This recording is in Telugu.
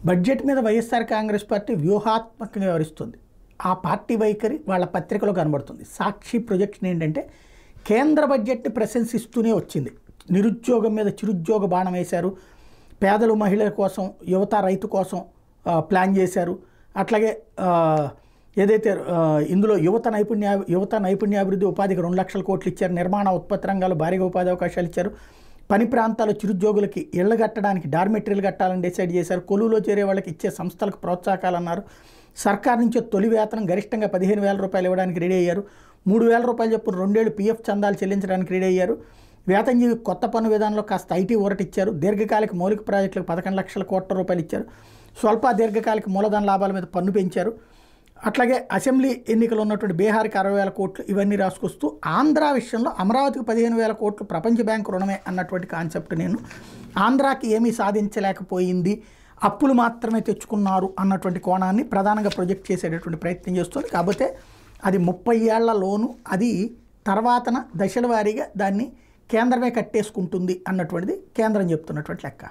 బడ్జెట్ మీద వైఎస్ఆర్ కాంగ్రెస్ పార్టీ వ్యూహాత్మకంగా వ్యవహరిస్తుంది. ఆ పార్టీ వైఖరి వాళ్ళ పత్రికలో కనబడుతుంది. సాక్షి ప్రొజెక్షన్ ఏంటంటే కేంద్ర బడ్జెట్ని ప్రశంసిస్తూనే వచ్చింది. నిరుద్యోగం మీద చిరుద్యోగ బాణం వేశారు, పేదలు మహిళల కోసం యువత రైతు కోసం ప్లాన్ చేశారు. అట్లాగే ఏదైతే ఇందులో యువత నైపుణ్యాభివృద్ధి ఉపాధికి 2 లక్షల కోట్లు ఇచ్చారు. నిర్మాణ ఉత్పత్తి రంగాలు భారీగా ఉపాధి అవకాశాలు ఇచ్చారు. పని ప్రాంతాల్లో చిరుద్యోగులకి ఇళ్లు కట్టడానికి డార్మెటరీలు కట్టాలని డిసైడ్ చేశారు. కొలువులో చేరే వాళ్ళకి ఇచ్చే సంస్థలకు ప్రోత్సాహకాలు అన్నారు. సర్కార్ నుంచి తొలి వేతనం గరిష్టంగా 15,000 రూపాయలు ఇవ్వడానికి రెడీ అయ్యారు. 3,000 రూపాయలు చొప్పున 2 ఏళ్ళు పీఎఫ్ చందాలు చెల్లించడానికి రెడీ అయ్యారు. వేతనజీవి కొత్త పన్ను విధానంలో కాస్త ఐటీ ఊరటిచ్చారు. దీర్ఘకాలిక మౌలిక ప్రాజెక్టులకు 11 లక్షల కోట్ల రూపాయలు ఇచ్చారు. స్వల్ప దీర్ఘకాలిక మూలధన లాభాల మీద పన్ను పెంచారు. అట్లాగే అసెంబ్లీ ఎన్నికలు ఉన్నటువంటి బీహార్కి 60,000 కోట్లు ఇవన్నీ రాసుకొస్తూ ఆంధ్ర విషయంలో అమరావతికి 15,000 కోట్లు ప్రపంచ బ్యాంకు రుణమే అన్నటువంటి కాన్సెప్ట్ నేను ఆంధ్రాకి ఏమీ సాధించలేకపోయింది, అప్పులు మాత్రమే తెచ్చుకున్నారు అన్నటువంటి కోణాన్ని ప్రధానంగా ప్రొజెక్ట్ చేసేటటువంటి ప్రయత్నం చేస్తుంది. కాకపోతే అది 30 ఏళ్ల లోను, అది తర్వాతన దశల వారీగా దాన్ని కేంద్రమే కట్టేసుకుంటుంది అన్నటువంటిది కేంద్రం చెప్తున్నటువంటి లెక్క.